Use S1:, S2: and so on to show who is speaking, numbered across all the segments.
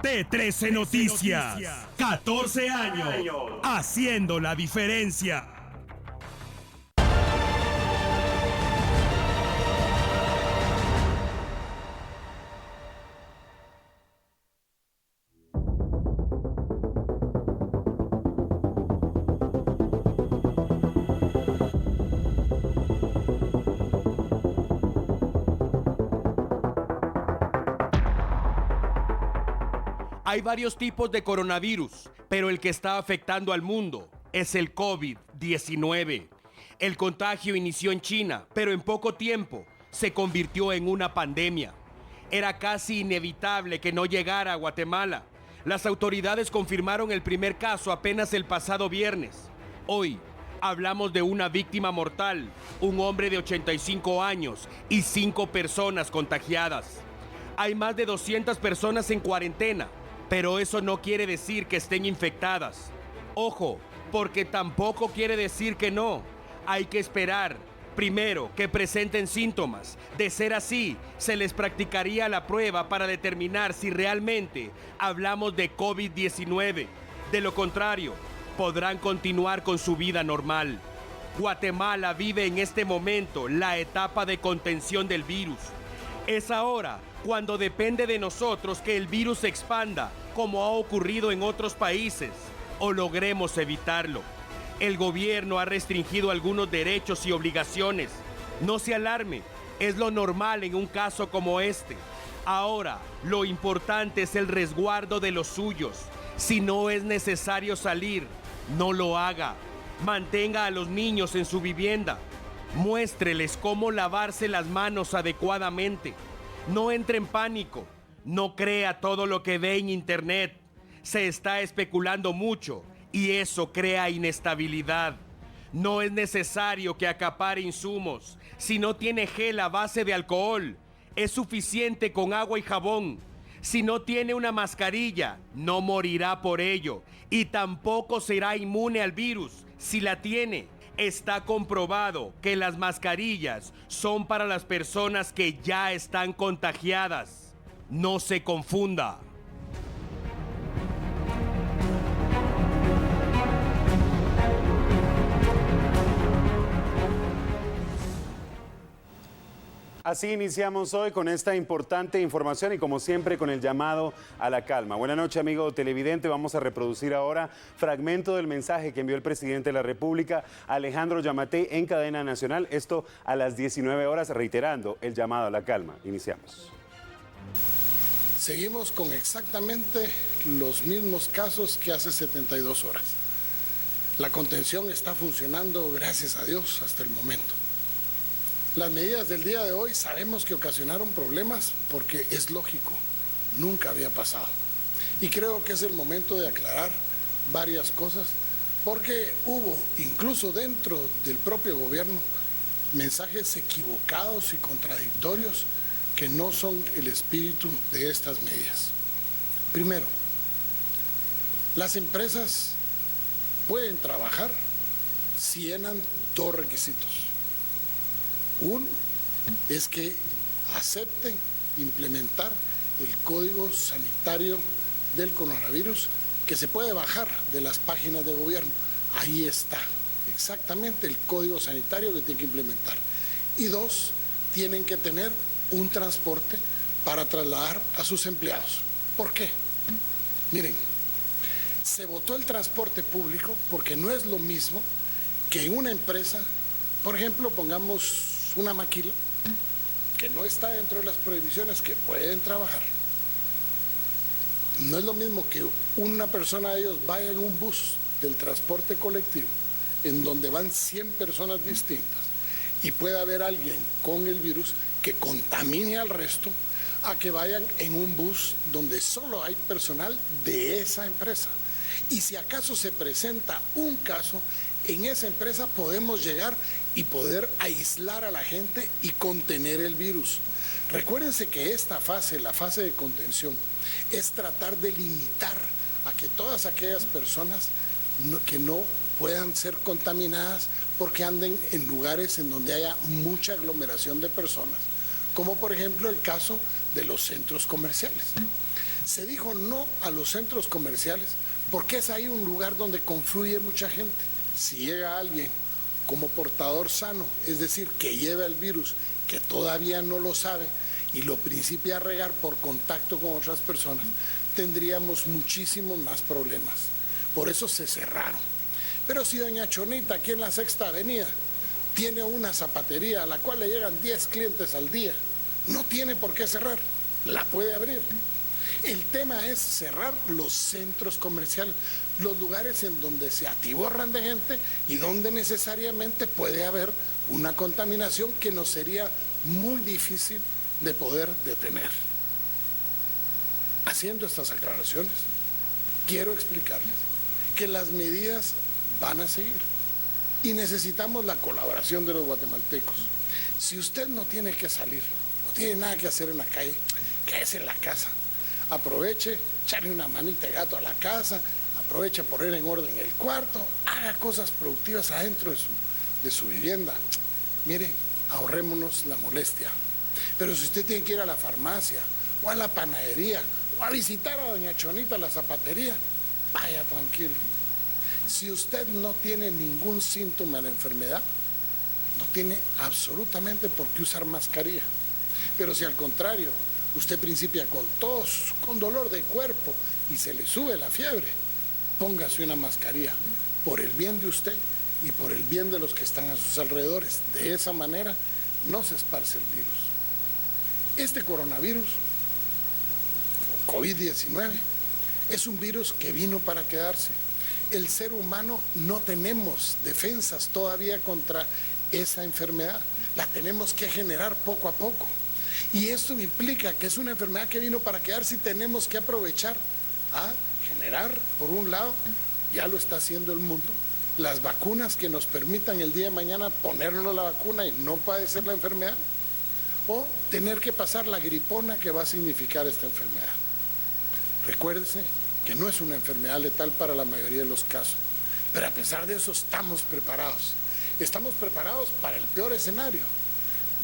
S1: T13 Noticias, 14 años, haciendo la diferencia.
S2: Hay varios tipos de coronavirus, pero el que está afectando al mundo es el COVID-19. El contagio inició en China, pero en poco tiempo se convirtió en una pandemia. Era casi inevitable que no llegara a Guatemala. Las autoridades confirmaron el primer caso apenas el pasado viernes. Hoy hablamos de una víctima mortal, un hombre de 85 años y 5 personas contagiadas. Hay más de 200 personas en cuarentena, pero eso no quiere decir que estén infectadas. Ojo, porque tampoco quiere decir que no. Hay que esperar, primero, que presenten síntomas. De ser así, se les practicaría la prueba para determinar si realmente hablamos de COVID-19. De lo contrario, podrán continuar con su vida normal. Guatemala vive en este momento la etapa de contención del virus. Es ahora cuando depende de nosotros que el virus se expanda, como ha ocurrido en otros países, o logremos evitarlo. El gobierno ha restringido algunos derechos y obligaciones. No se alarme, es lo normal en un caso como este. Ahora, lo importante es el resguardo de los suyos. Si no es necesario salir, no lo haga. Mantenga a los niños en su vivienda. Muéstreles cómo lavarse las manos adecuadamente. No entre en pánico. No crea todo lo que ve en internet. Se está especulando mucho y eso crea inestabilidad. No es necesario que acapare insumos. Si no tiene gel a base de alcohol, es suficiente con agua y jabón. Si no tiene una mascarilla, no morirá por ello y tampoco será inmune al virus. Si la tiene, está comprobado que las mascarillas son para las personas que ya están contagiadas. No se confunda.
S3: Así iniciamos hoy con esta importante información y como siempre con el llamado a la calma. Buenas noches, amigo televidente. Vamos a reproducir ahora fragmento del mensaje que envió el presidente de la República, Alejandro Yamatei, en cadena nacional. Esto a las 19 horas, reiterando el llamado a la calma. Iniciamos.
S4: Seguimos con exactamente los mismos casos que hace 72 horas. La contención está funcionando, gracias a Dios, hasta el momento. Las medidas del día de hoy sabemos que ocasionaron problemas porque es lógico, nunca había pasado. Y creo que es el momento de aclarar varias cosas porque hubo, incluso dentro del propio gobierno, mensajes equivocados y contradictorios que no son el espíritu de estas medidas. Primero, las empresas pueden trabajar si llenan dos requisitos. Uno es que acepten implementar el código sanitario del coronavirus que se puede bajar de las páginas de gobierno. Ahí está exactamente el código sanitario que tienen que implementar. Y dos, tienen que tener un transporte para trasladar a sus empleados. ¿Por qué? Miren, se votó el transporte público porque no es lo mismo que en una empresa, por ejemplo, pongamos una maquila que no está dentro de las prohibiciones que pueden trabajar. No es lo mismo que una persona de ellos vaya en un bus del transporte colectivo en donde van 100 personas distintas y pueda haber alguien con el virus que contamine al resto, a que vayan en un bus donde solo hay personal de esa empresa. Y si acaso se presenta un caso, en esa empresa podemos llegar y poder aislar a la gente y contener el virus. Recuérdense que esta fase, la fase de contención, es tratar de limitar a que todas aquellas personas que no puedan ser contaminadas porque anden en lugares en donde haya mucha aglomeración de personas, como por ejemplo el caso de los centros comerciales. Se dijo no a los centros comerciales porque es ahí un lugar donde confluye mucha gente. Si llega alguien como portador sano, es decir, que lleva el virus, que todavía no lo sabe y lo principia a regar por contacto con otras personas, tendríamos muchísimos más problemas. Por eso se cerraron. Pero si doña Chonita, aquí en la Sexta Avenida, tiene una zapatería a la cual le llegan 10 clientes al día, no tiene por qué cerrar, la puede abrir. El tema es cerrar los centros comerciales, los lugares en donde se atiborran de gente y donde necesariamente puede haber una contaminación que nos sería muy difícil de poder detener. Haciendo estas aclaraciones, quiero explicarles que las medidas van a seguir y necesitamos la colaboración de los guatemaltecos. Si usted no tiene que salir, no tiene nada que hacer en la calle, quédese en la casa. Aproveche, echarle una manita de gato a la casa, aproveche poner en orden el cuarto, haga cosas productivas adentro de su vivienda. Mire, ahorrémonos la molestia. Pero si usted tiene que ir a la farmacia, o a la panadería, o a visitar a doña Chonita a la zapatería, vaya tranquilo. Si usted no tiene ningún síntoma de la enfermedad, no tiene absolutamente por qué usar mascarilla. Pero si al contrario, usted principia con tos, con dolor de cuerpo y se le sube la fiebre, póngase una mascarilla por el bien de usted y por el bien de los que están a sus alrededores. De esa manera no se esparce el virus. Este coronavirus, COVID-19, es un virus que vino para quedarse. El ser humano no tenemos defensas todavía contra esa enfermedad. La tenemos que generar poco a poco. Y esto implica que es una enfermedad que vino para quedarse y tenemos que aprovechar a generar, por un lado, ya lo está haciendo el mundo, las vacunas que nos permitan el día de mañana ponernos la vacuna y no padecer la enfermedad, o tener que pasar la gripona que va a significar esta enfermedad. Recuérdense que no es una enfermedad letal para la mayoría de los casos, pero a pesar de eso estamos preparados. Estamos preparados para el peor escenario.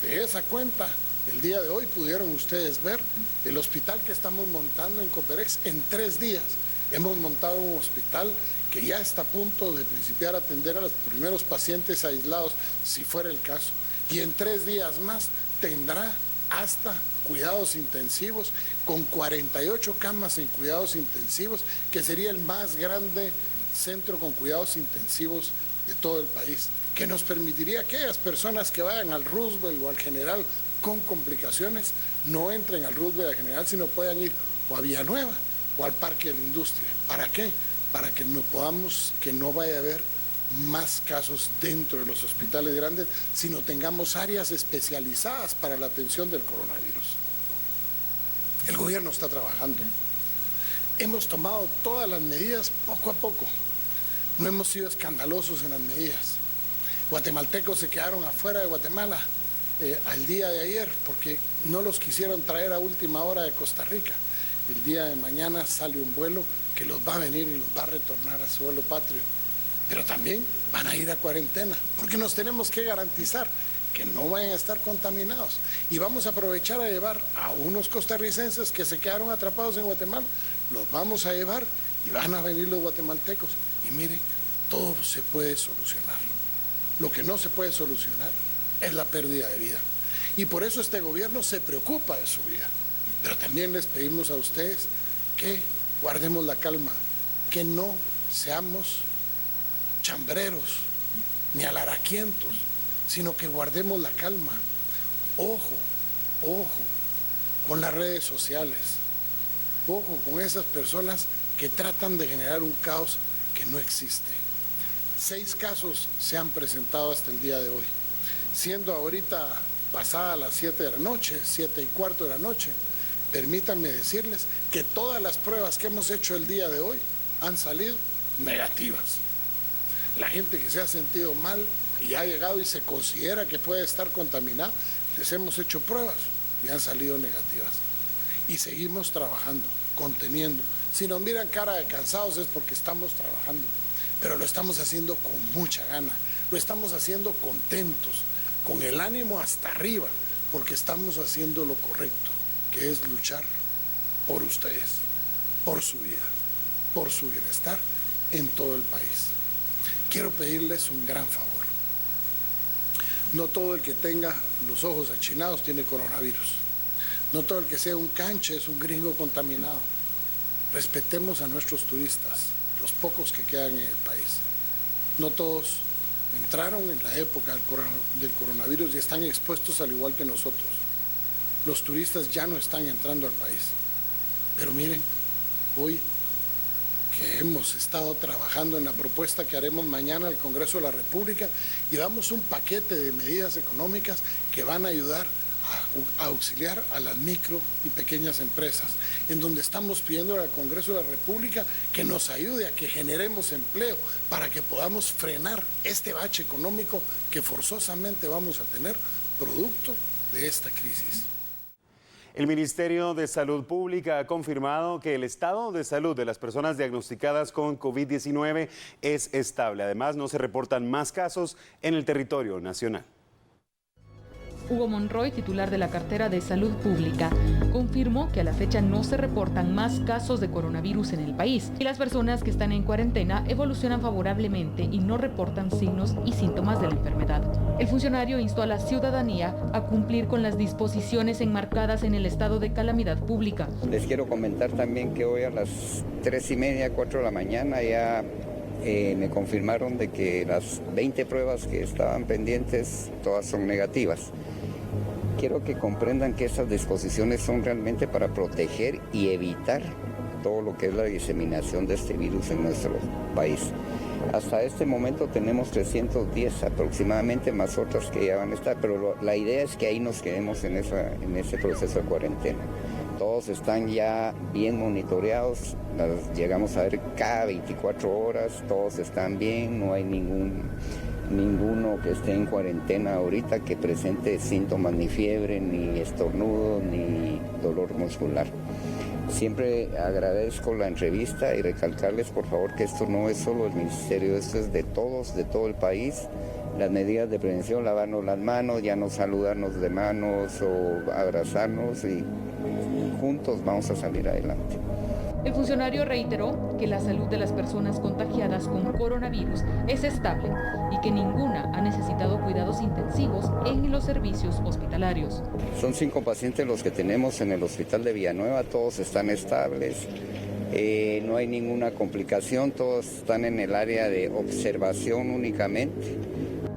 S4: De esa cuenta, el día de hoy pudieron ustedes ver el hospital que estamos montando en Coperex. En 3 días hemos montado un hospital que ya está a punto de principiar a atender a los primeros pacientes aislados, si fuera el caso. Y en 3 días más tendrá hasta cuidados intensivos, con 48 camas en cuidados intensivos, que sería el más grande centro con cuidados intensivos de todo el país, que nos permitiría que aquellas personas que vayan al Roosevelt o al General con complicaciones no entren al Roosevelt o al General, sino puedan ir o a Villanueva o al Parque de la Industria. ¿Para qué? Para que no vaya a haber más casos dentro de los hospitales grandes, sino tengamos áreas especializadas para la atención del coronavirus. El gobierno está trabajando. Hemos tomado todas las medidas poco a poco. No hemos sido escandalosos en las medidas. Guatemaltecos se quedaron afuera de Guatemala al día de ayer porque no los quisieron traer a última hora de Costa Rica. El día de mañana sale un vuelo que los va a venir y los va a retornar a su suelo patrio. Pero también van a ir a cuarentena, porque nos tenemos que garantizar que no vayan a estar contaminados. Y vamos a aprovechar a llevar a unos costarricenses que se quedaron atrapados en Guatemala, los vamos a llevar y van a venir los guatemaltecos. Y mire, todo se puede solucionar. Lo que no se puede solucionar es la pérdida de vida. Y por eso este gobierno se preocupa de su vida. Pero también les pedimos a ustedes que guardemos la calma, que no seamos chambreros ni alaraquientos, sino que guardemos la calma. Ojo con las redes sociales, ojo con esas personas que tratan de generar un caos que no existe. 6 casos se han presentado hasta el día de hoy, siendo ahorita pasada las 7 de la noche, 7:15 de la noche. Permítanme decirles que todas las pruebas que hemos hecho el día de hoy han salido negativas. La gente que se ha sentido mal y ha llegado y se considera que puede estar contaminada, les hemos hecho pruebas y han salido negativas. Y seguimos trabajando, conteniendo. Si nos miran cara de cansados es porque estamos trabajando, pero lo estamos haciendo con mucha gana, lo estamos haciendo contentos, con el ánimo hasta arriba, porque estamos haciendo lo correcto, que es luchar por ustedes. por su vida, por su bienestar en todo el país. Quiero pedirles un gran favor. No todo el que tenga los ojos achinados tiene coronavirus. No todo el que sea un canche es un gringo contaminado. Respetemos a nuestros turistas, los pocos que quedan en el país. No todos entraron en la época del coronavirus y están expuestos al igual que nosotros. Los turistas ya no están entrando al país. Pero miren, hoy que hemos estado trabajando en la propuesta que haremos mañana al Congreso de la República y damos un paquete de medidas económicas que van a ayudar a auxiliar a las micro y pequeñas empresas, en donde estamos pidiendo al Congreso de la República que nos ayude a que generemos empleo para que podamos frenar este bache económico que forzosamente vamos a tener producto de esta crisis.
S3: El Ministerio de Salud Pública ha confirmado que el estado de salud de las personas diagnosticadas con COVID-19 es estable. Además, no se reportan más casos en el territorio nacional.
S5: Hugo Monroy, titular de la cartera de Salud Pública, confirmó que a la fecha no se reportan más casos de coronavirus en el país y las personas que están en cuarentena evolucionan favorablemente y no reportan signos y síntomas de la enfermedad. El funcionario instó a la ciudadanía a cumplir con las disposiciones enmarcadas en el estado de calamidad pública.
S6: Les quiero comentar también que hoy a las 3:30, 4 de la mañana ya me confirmaron de que las 20 pruebas que estaban pendientes todas son negativas. Quiero que comprendan que estas disposiciones son realmente para proteger y evitar todo lo que es la diseminación de este virus en nuestro país. Hasta este momento tenemos 310 aproximadamente, más otras que ya van a estar, pero la idea es que ahí nos quedemos en ese proceso de cuarentena. Todos están ya bien monitoreados, llegamos a ver cada 24 horas, todos están bien, no hay ninguno que esté en cuarentena ahorita que presente síntomas, ni fiebre, ni estornudo, ni dolor muscular. Siempre agradezco la entrevista y recalcarles por favor que esto no es solo del ministerio, esto es de todos, de todo el país. Las medidas de prevención, lavarnos las manos, ya no saludarnos de manos o abrazarnos y juntos vamos a salir adelante.
S5: El funcionario reiteró que la salud de las personas contagiadas con coronavirus es estable y que ninguna ha necesitado cuidados intensivos en los servicios hospitalarios.
S6: Son 5 pacientes los que tenemos en el hospital de Villanueva, todos están estables, no hay ninguna complicación, todos están en el área de observación únicamente.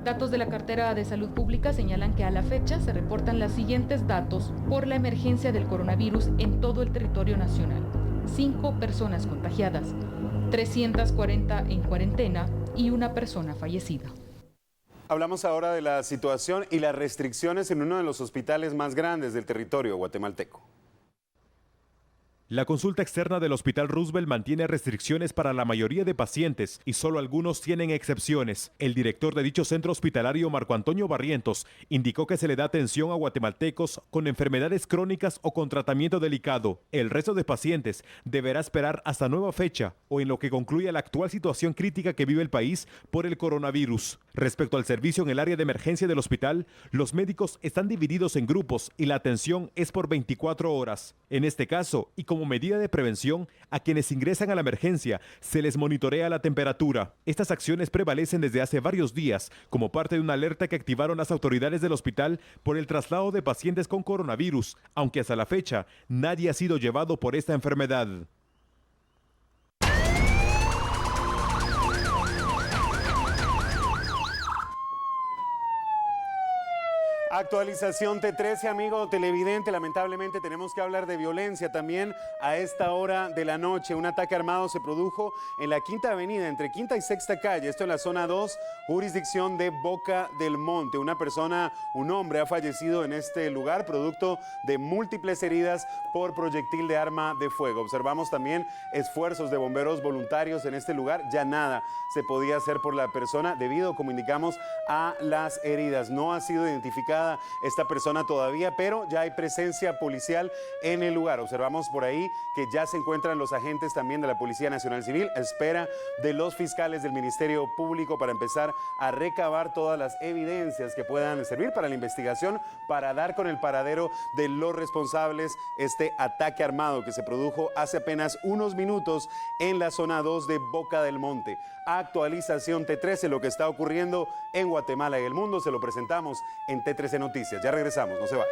S5: Datos de la cartera de Salud Pública señalan que a la fecha se reportan los siguientes datos por la emergencia del coronavirus en todo el territorio nacional. 5 personas contagiadas, 340 en cuarentena y 1 persona fallecida.
S3: Hablamos ahora de la situación y las restricciones en uno de los hospitales más grandes del territorio guatemalteco.
S7: La consulta externa del Hospital Roosevelt mantiene restricciones para la mayoría de pacientes y solo algunos tienen excepciones. El director de dicho centro hospitalario, Marco Antonio Barrientos, indicó que se le da atención a guatemaltecos con enfermedades crónicas o con tratamiento delicado. El resto de pacientes deberá esperar hasta nueva fecha o en lo que concluya la actual situación crítica que vive el país por el coronavirus. Respecto al servicio en el área de emergencia del hospital, los médicos están divididos en grupos y la atención es por 24 horas. En este caso, y como medida de prevención, a quienes ingresan a la emergencia se les monitorea la temperatura. Estas acciones prevalecen desde hace varios días como parte de una alerta que activaron las autoridades del hospital por el traslado de pacientes con coronavirus, aunque hasta la fecha nadie ha sido llevado por esta enfermedad.
S3: Actualización T13, amigo televidente. Lamentablemente tenemos que hablar de violencia también a esta hora de la noche. Un ataque armado se produjo en la Quinta Avenida, entre Quinta y Sexta Calle. Esto en la zona 2, jurisdicción de Boca del Monte. Un hombre ha fallecido en este lugar, producto de múltiples heridas por proyectil de arma de fuego. Observamos también esfuerzos de bomberos voluntarios en este lugar. Ya nada se podía hacer por la persona debido, como indicamos, a las heridas. No ha sido identificada identificada esta persona todavía, pero ya hay presencia policial en el lugar. Observamos por ahí que ya se encuentran los agentes también de la Policía Nacional Civil a espera de los fiscales del Ministerio Público para empezar a recabar todas las evidencias que puedan servir para la investigación, para dar con el paradero de los responsables este ataque armado que se produjo hace apenas unos minutos en la zona 2 de Boca del Monte. Actualización T13, lo que está ocurriendo en Guatemala y el mundo, se lo presentamos en T13 Noticias. Ya regresamos, no se vayan.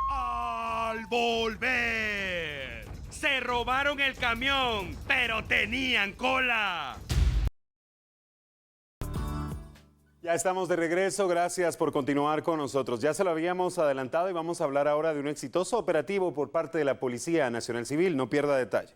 S2: Al volver, se robaron el camión, pero tenían cola.
S3: Ya estamos de regreso, gracias por continuar con nosotros. Ya se lo habíamos adelantado y vamos a hablar ahora de un exitoso operativo por parte de la Policía Nacional Civil. No pierda detalle.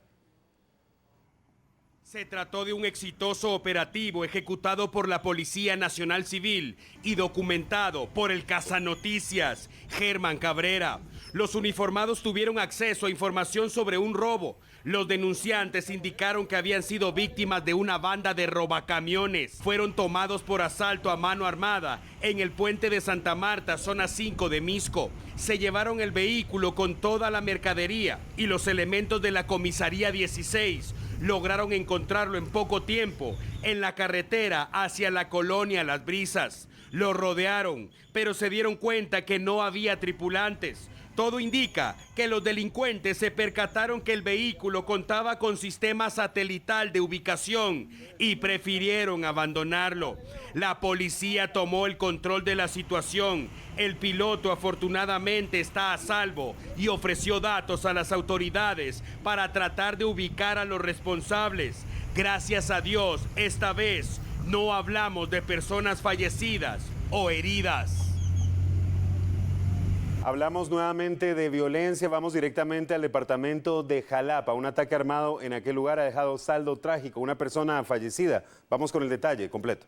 S2: Se trató de un exitoso operativo ejecutado por la Policía Nacional Civil y documentado por el Cazanoticias, Germán Cabrera. Los uniformados tuvieron acceso a información sobre un robo. Los denunciantes indicaron que habían sido víctimas de una banda de robacamiones. Fueron tomados por asalto a mano armada en el puente de Santa Marta, zona 5 de Misco. Se llevaron el vehículo con toda la mercadería y los elementos de la comisaría 16 lograron encontrarlo en poco tiempo en la carretera hacia la colonia Las Brisas. Lo rodearon, pero se dieron cuenta que no había tripulantes. Todo indica que los delincuentes se percataron que el vehículo contaba con sistema satelital de ubicación y prefirieron abandonarlo. La policía tomó el control de la situación. El piloto afortunadamente está a salvo y ofreció datos a las autoridades para tratar de ubicar a los responsables. Gracias a Dios, esta vez no hablamos de personas fallecidas o heridas.
S3: Hablamos nuevamente de violencia, vamos directamente al departamento de Jalapa. Un ataque armado en aquel lugar ha dejado saldo trágico, una persona fallecida. Vamos con el detalle completo.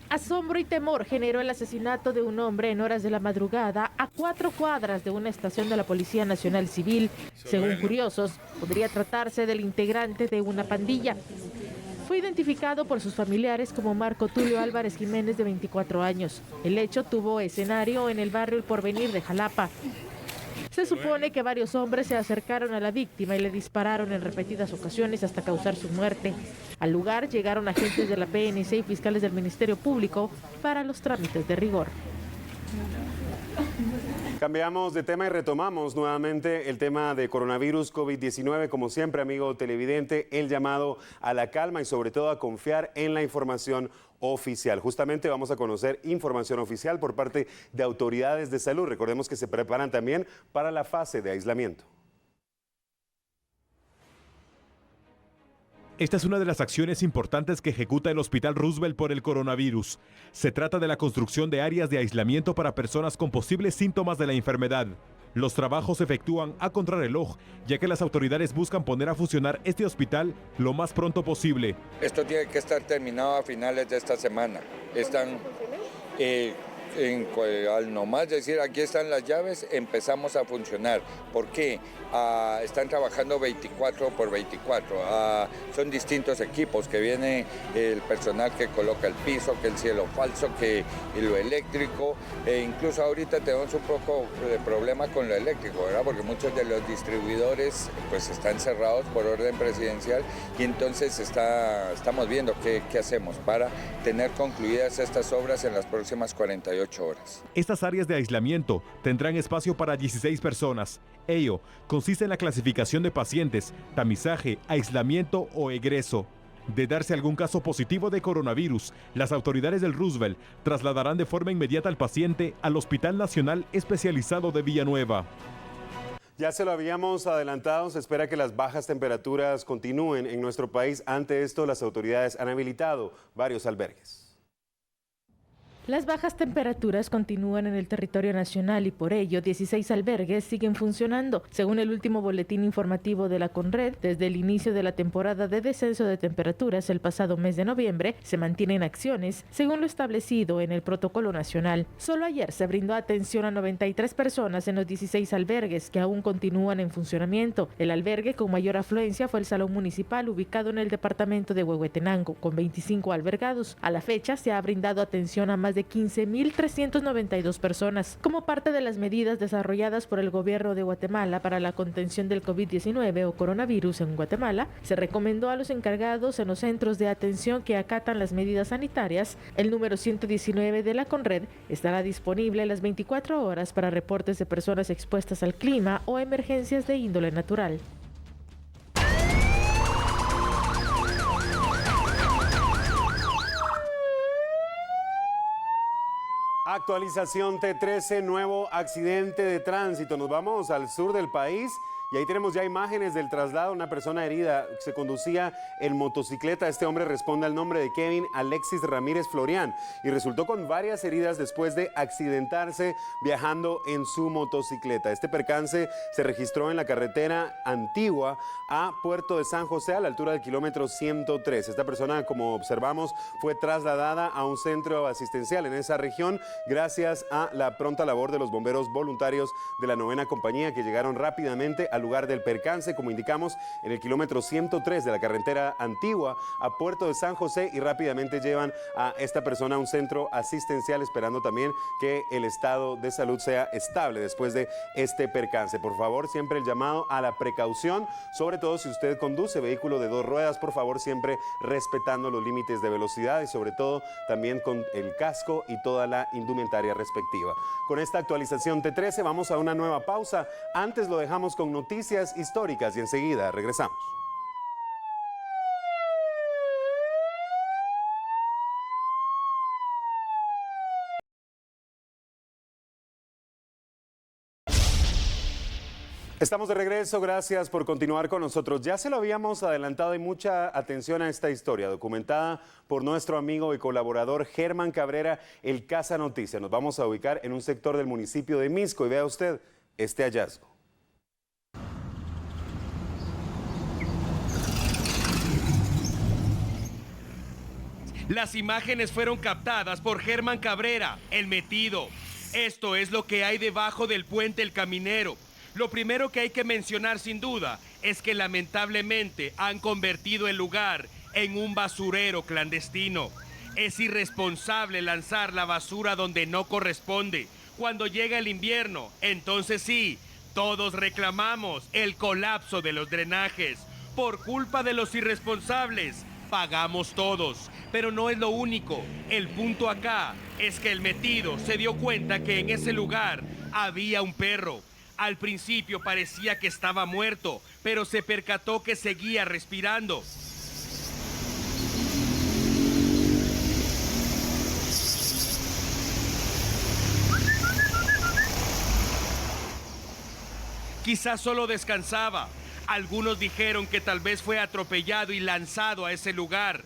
S8: Asombro y temor generó el asesinato de un hombre en horas de la madrugada a 4 cuadras de una estación de la Policía Nacional Civil. Según curiosos, podría tratarse del integrante de una pandilla. Fue identificado por sus familiares como Marco Tulio Álvarez Jiménez, de 24 años. El hecho tuvo escenario en el barrio El Porvenir de Jalapa. Se supone que varios hombres se acercaron a la víctima y le dispararon en repetidas ocasiones hasta causar su muerte. Al lugar llegaron agentes de la PNC y fiscales del Ministerio Público para los trámites de rigor.
S3: Cambiamos de tema y retomamos nuevamente el tema de coronavirus COVID-19. Como siempre, amigo televidente, el llamado a la calma y sobre todo a confiar en la información oficial. Justamente vamos a conocer información oficial por parte de autoridades de salud. Recordemos que se preparan también para la fase de aislamiento.
S7: Esta es una de las acciones importantes que ejecuta el Hospital Roosevelt por el coronavirus. Se trata de la construcción de áreas de aislamiento para personas con posibles síntomas de la enfermedad. Los trabajos se efectúan a contrarreloj, ya que las autoridades buscan poner a funcionar este hospital lo más pronto posible.
S9: Esto tiene que estar terminado a finales de esta semana. Están al nomás decir aquí están las llaves, empezamos a funcionar. ¿Por qué? Están trabajando 24 por 24. Son distintos equipos, que viene el personal que coloca el piso, que el cielo falso, que lo eléctrico. Incluso ahorita tenemos un poco de problema con lo eléctrico, ¿verdad? Porque muchos de los distribuidores pues están cerrados por orden presidencial y entonces estamos viendo qué hacemos para tener concluidas estas obras en las próximas 48 horas.
S7: Estas áreas de aislamiento tendrán espacio para 16 personas. Ello consiste en la clasificación de pacientes, tamizaje, aislamiento o egreso. De darse algún caso positivo de coronavirus, las autoridades del Roosevelt trasladarán de forma inmediata al paciente al Hospital Nacional Especializado de Villanueva.
S3: Ya se lo habíamos adelantado, se espera que las bajas temperaturas continúen en nuestro país. Ante esto, las autoridades han habilitado varios albergues.
S8: Las bajas temperaturas continúan en el territorio nacional y por ello 16 albergues siguen funcionando. Según el último boletín informativo de la CONRED, desde el inicio de la temporada de descenso de temperaturas el pasado mes de noviembre, se mantienen acciones según lo establecido en el protocolo nacional. Solo ayer se brindó atención a 93 personas en los 16 albergues que aún continúan en funcionamiento. El albergue con mayor afluencia fue el Salón Municipal, ubicado en el departamento de Huehuetenango, con 25 albergados. A la fecha se ha brindado atención a más de 15.392 personas. Como parte de las medidas desarrolladas por el gobierno de Guatemala para la contención del COVID-19 o coronavirus en Guatemala, se recomendó a los encargados en los centros de atención que acatan las medidas sanitarias. El número 119 de la CONRED estará disponible las 24 horas para reportes de personas expuestas al clima o emergencias de índole natural.
S3: Actualización T13, nuevo accidente de tránsito. Nos vamos al sur del país y ahí tenemos ya imágenes del traslado. Una persona herida, se conducía en motocicleta. Este hombre responde al nombre de Kevin Alexis Ramírez Florian y resultó con varias heridas después de accidentarse viajando en su motocicleta. Este percance se registró en la carretera Antigua a Puerto de San José, a la altura del kilómetro 103. Esta persona, como observamos, fue trasladada a un centro asistencial en esa región gracias a la pronta labor de los bomberos voluntarios de la 9ª compañía, que llegaron rápidamente al lugar del percance, como indicamos, en el kilómetro 103 de la carretera Antigua a Puerto de San José, y rápidamente llevan a esta persona a un centro asistencial, esperando también que el estado de salud sea estable después de este percance. Por favor, siempre el llamado a la precaución, sobre todo si usted conduce vehículo de 2 ruedas, por favor, siempre respetando los límites de velocidad y sobre todo también con el casco y toda la indumentaria respectiva. Con esta actualización T13 vamos a una nueva pausa. Antes lo dejamos con noticias históricas y enseguida regresamos. Estamos de regreso, gracias por continuar con nosotros. Ya se lo habíamos adelantado y mucha atención a esta historia, documentada por nuestro amigo y colaborador Germán Cabrera, el Casa Noticia. Nos vamos a ubicar en un sector del municipio de Misco y vea usted este hallazgo.
S2: Las imágenes fueron captadas por Germán Cabrera, el metido. Esto es lo que hay debajo del puente El Caminero. Lo primero que hay que mencionar sin duda es que lamentablemente han convertido el lugar en un basurero clandestino. Es irresponsable lanzar la basura donde no corresponde. Cuando llega el invierno, entonces sí, todos reclamamos el colapso de los drenajes. Por culpa de los irresponsables, pagamos todos. Pero no es lo único. El punto acá es que el metido se dio cuenta que en ese lugar había un perro. Al principio parecía que estaba muerto, pero se percató que seguía respirando. Quizás solo descansaba. Algunos dijeron que tal vez fue atropellado y lanzado a ese lugar.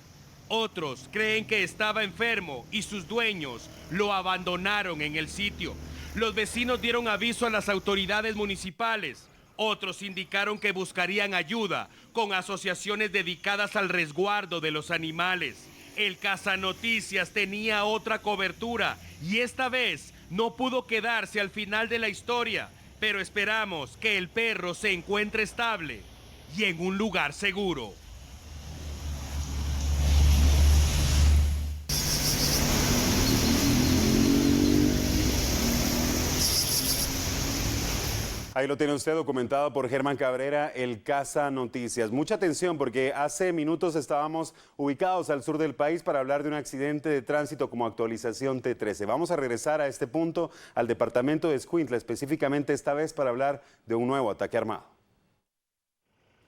S2: Otros creen que estaba enfermo y sus dueños lo abandonaron en el sitio. Los vecinos dieron aviso a las autoridades municipales. Otros indicaron que buscarían ayuda con asociaciones dedicadas al resguardo de los animales. El Casa Noticias tenía otra cobertura y esta vez no pudo quedarse al final de la historia, pero esperamos que el perro se encuentre estable y en un lugar seguro.
S3: Ahí lo tiene usted, documentado por Germán Cabrera, el Casa Noticias. Mucha atención porque hace minutos estábamos ubicados al sur del país para hablar de un accidente de tránsito como actualización T13. Vamos a regresar a este punto, al departamento de Escuintla, específicamente esta vez para hablar de un nuevo ataque armado.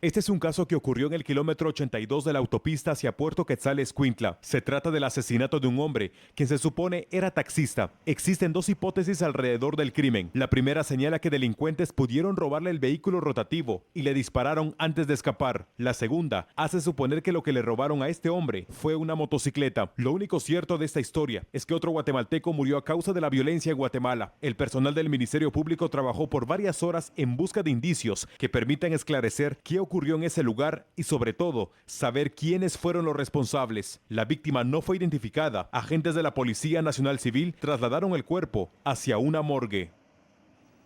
S7: Este es un caso que ocurrió en el kilómetro 82 de la autopista hacia Puerto Quetzal, Escuintla. Se trata del asesinato de un hombre, quien se supone era taxista. Existen dos hipótesis alrededor del crimen. La primera señala que delincuentes pudieron robarle el vehículo rotativo y le dispararon antes de escapar. La segunda hace suponer que lo que le robaron a este hombre fue una motocicleta. Lo único cierto de esta historia es que otro guatemalteco murió a causa de la violencia en Guatemala. El personal del Ministerio Público trabajó por varias horas en busca de indicios que permitan esclarecer qué ocurrió en ese lugar y, sobre todo, saber quiénes fueron los responsables. La víctima no fue identificada. Agentes de la Policía Nacional Civil trasladaron el cuerpo hacia una morgue.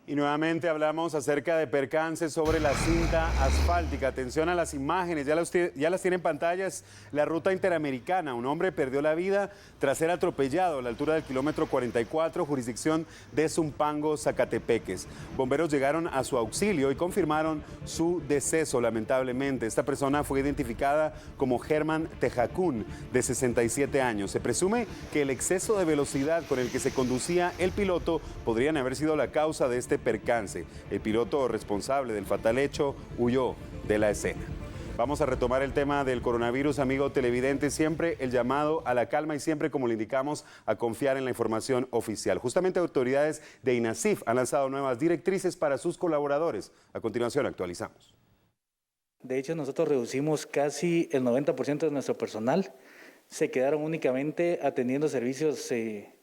S3: Y nuevamente hablamos acerca de percances sobre la cinta asfáltica. Atención a las imágenes, ya las tienen en pantallas. La ruta interamericana. Un hombre perdió la vida tras ser atropellado a la altura del kilómetro 44, jurisdicción de Zumpango, Zacatepeques. Bomberos llegaron a su auxilio y confirmaron su deceso, lamentablemente. Esta persona fue identificada como Germán Tejacún, de 67 años. Se presume que el exceso de velocidad con el que se conducía el piloto podrían haber sido la causa de este percance. El piloto responsable del fatal hecho huyó de la escena. Vamos a retomar el tema del coronavirus, amigo televidente. Siempre el llamado a la calma y siempre, como le indicamos, a confiar en la información oficial. Justamente autoridades de INASIF han lanzado nuevas directrices para sus colaboradores. A continuación actualizamos.
S10: De hecho, nosotros reducimos casi el 90% de nuestro personal. Se quedaron únicamente atendiendo servicios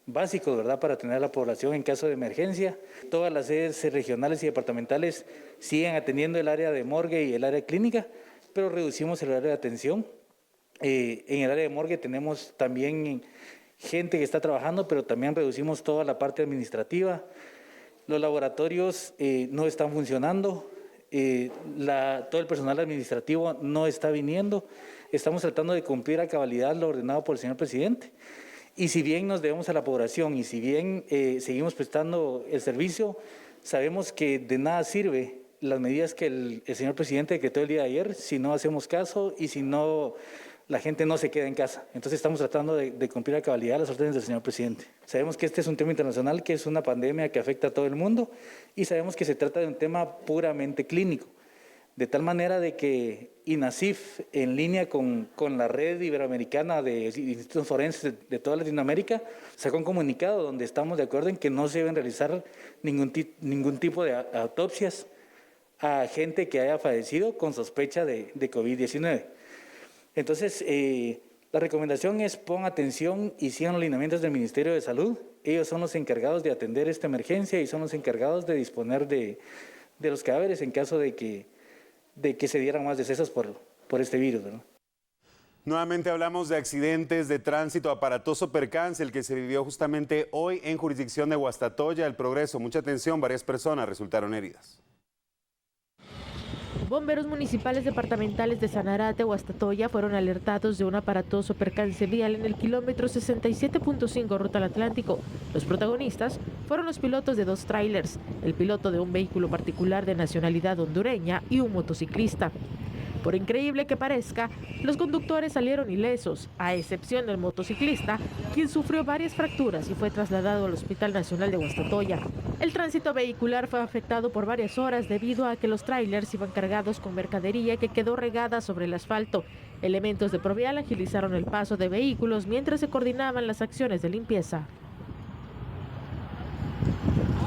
S10: básicos, ¿verdad?, para atender a la población en caso de emergencia. Todas las sedes regionales y departamentales siguen atendiendo el área de morgue y el área clínica, pero reducimos el área de atención. En el área de morgue tenemos también gente que está trabajando, pero también reducimos toda la parte administrativa. Los laboratorios no están funcionando, todo el personal administrativo no está viniendo. Estamos tratando de cumplir a cabalidad lo ordenado por el señor presidente. Y si bien nos debemos a la población y si bien seguimos prestando el servicio, sabemos que de nada sirve las medidas que el señor presidente decretó el día de ayer si no hacemos caso y si no, la gente no se queda en casa. Entonces estamos tratando de cumplir a cabalidad las órdenes del señor presidente. Sabemos que este es un tema internacional, que es una pandemia que afecta a todo el mundo y sabemos que se trata de un tema puramente clínico. De tal manera de que INASIF, en línea con la red iberoamericana de institutos forenses de toda Latinoamérica, sacó un comunicado donde estamos de acuerdo en que no se deben realizar ningún tipo de autopsias a gente que haya fallecido con sospecha de COVID-19. Entonces, la recomendación es pon atención y sigan los lineamientos del Ministerio de Salud. Ellos son los encargados de atender esta emergencia y son los encargados de disponer de los cadáveres en caso de que se dieran más decesos por este virus, ¿no?
S3: Nuevamente hablamos de accidentes de tránsito, aparatoso percance, el que se vivió justamente hoy en jurisdicción de Guastatoya, El Progreso. Mucha atención, varias personas resultaron heridas.
S8: Bomberos municipales departamentales de Sanarate, Guastatoya, fueron alertados de un aparatoso percance vial en el kilómetro 67.5 ruta al Atlántico. Los protagonistas fueron los pilotos de dos tráilers, el piloto de un vehículo particular de nacionalidad hondureña y un motociclista. Por increíble que parezca, los conductores salieron ilesos, a excepción del motociclista, quien sufrió varias fracturas y fue trasladado al Hospital Nacional de Guastatoya. El tránsito vehicular fue afectado por varias horas debido a que los tráilers iban cargados con mercadería que quedó regada sobre el asfalto. Elementos de Provial agilizaron el paso de vehículos mientras se coordinaban las acciones de limpieza.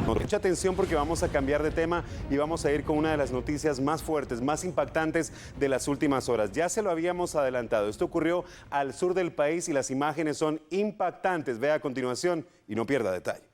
S3: Mucha atención porque vamos a cambiar de tema y vamos a ir con una de las noticias más fuertes, más impactantes de las últimas horas. Ya se lo habíamos adelantado. Esto ocurrió al sur del país y las imágenes son impactantes. Vea a continuación y no pierda detalle.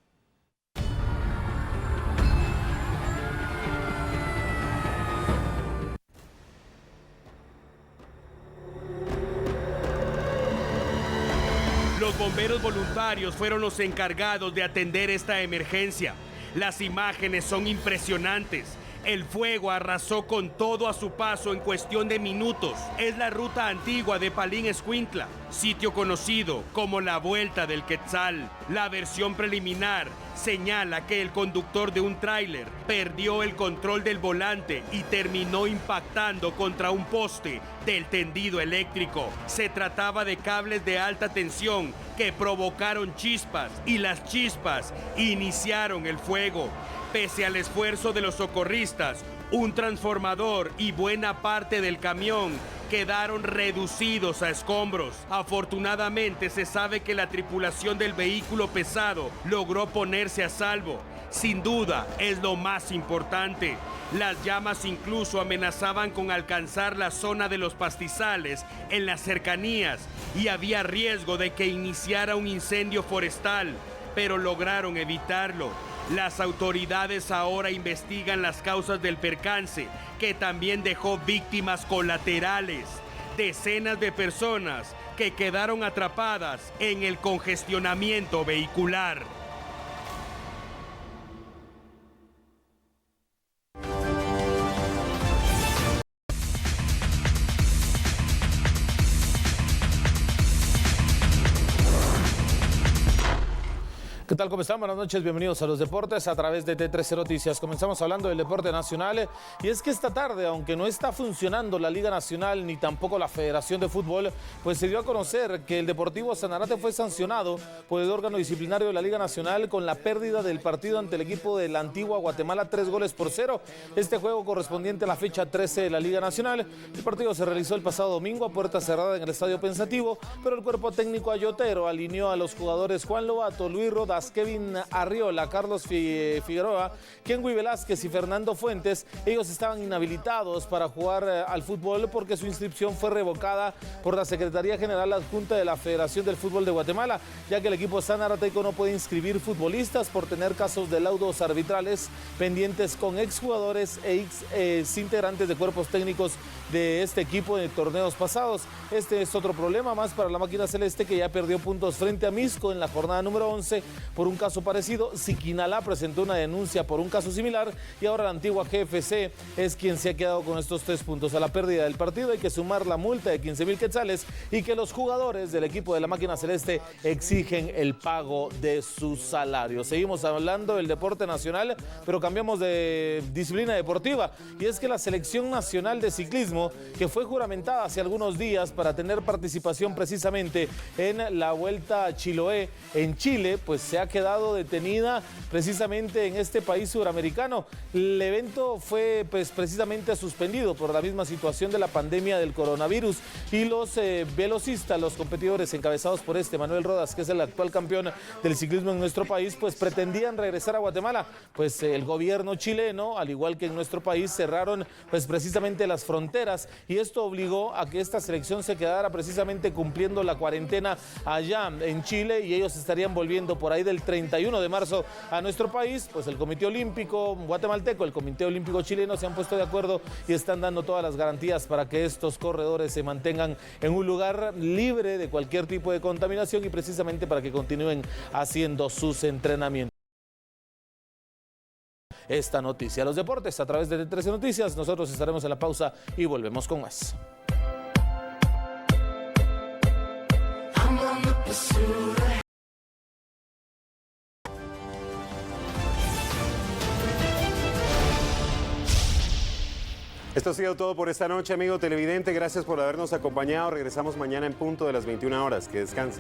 S2: Los bomberos voluntarios fueron los encargados de atender esta emergencia. Las imágenes son impresionantes. El fuego arrasó con todo a su paso en cuestión de minutos. Es la ruta antigua de Palín, Escuintla, sitio conocido como la Vuelta del Quetzal. La versión preliminar señala que el conductor de un tráiler perdió el control del volante y terminó impactando contra un poste del tendido eléctrico. Se trataba de cables de alta tensión que provocaron chispas y las chispas iniciaron el fuego. Pese al esfuerzo de los socorristas, Un transformador y buena parte del camión quedaron reducidos a escombros. Afortunadamente se sabe que la tripulación del vehículo pesado logró ponerse a salvo. Sin duda es lo más importante. Las llamas incluso amenazaban con alcanzar la zona de los pastizales en las cercanías y había riesgo de que iniciara un incendio forestal, pero lograron evitarlo. Las autoridades ahora investigan las causas del percance, que también dejó víctimas colaterales. Decenas de personas que quedaron atrapadas en el congestionamiento vehicular.
S11: ¿Qué tal? ¿Cómo están? Buenas noches, bienvenidos a los deportes a través de T13 Noticias. Comenzamos hablando del deporte nacional y es que esta tarde, aunque no está funcionando la Liga Nacional ni tampoco la Federación de Fútbol, pues se dio a conocer que el Deportivo Sanarate fue sancionado por el órgano disciplinario de la Liga Nacional con la pérdida del partido ante el equipo de la Antigua Guatemala 3-0. Este juego correspondiente a la fecha 13 de la Liga Nacional. El partido se realizó el pasado domingo a puerta cerrada en el Estadio Pensativo, pero el cuerpo técnico ayotero alineó a los jugadores Juan Lobato, Luis Rodas, Kevin Arriola, Carlos Figueroa, Kenwy Velázquez y Fernando Fuentes. Ellos estaban inhabilitados para jugar al fútbol porque su inscripción fue revocada por la Secretaría General Adjunta de la Federación del Fútbol de Guatemala, ya que el equipo sanarateco no puede inscribir futbolistas por tener casos de laudos arbitrales pendientes con exjugadores e integrantes de cuerpos técnicos de este equipo en torneos pasados. Este es otro problema más para la máquina celeste, que ya perdió puntos frente a Misco en la jornada número 11 por un caso parecido. Siquinalá presentó una denuncia por un caso similar y ahora la Antigua GFC es quien se ha quedado con estos 3 puntos. A la pérdida del partido hay que sumar la multa de 15,000 quetzales y que los jugadores del equipo de la máquina celeste exigen el pago de sus salarios. Seguimos hablando del deporte nacional, pero cambiamos de disciplina deportiva, y es que la selección nacional de ciclismo, que fue juramentada hace algunos días para tener participación precisamente en la Vuelta a Chiloé en Chile, pues se ha quedado detenida precisamente en este país suramericano. El evento fue pues precisamente suspendido por la misma situación de la pandemia del coronavirus, y los velocistas, los competidores encabezados por Manuel Rodas, que es el actual campeón del ciclismo en nuestro país, pues pretendían regresar a Guatemala. Pues el gobierno chileno, al igual que en nuestro país, cerraron pues precisamente las fronteras, y esto obligó a que esta selección se quedara precisamente cumpliendo la cuarentena allá en Chile, y ellos estarían volviendo por ahí del 31 de marzo a nuestro país. Pues el Comité Olímpico guatemalteco, el Comité Olímpico chileno se han puesto de acuerdo y están dando todas las garantías para que estos corredores se mantengan en un lugar libre de cualquier tipo de contaminación y precisamente para que continúen haciendo sus entrenamientos. Esta noticia, los deportes a través de T13 Noticias. Nosotros estaremos en la pausa y volvemos con más.
S3: Esto ha sido todo por esta noche, amigo televidente. Gracias por habernos acompañado. Regresamos mañana en punto de las 21 horas. Que descansen.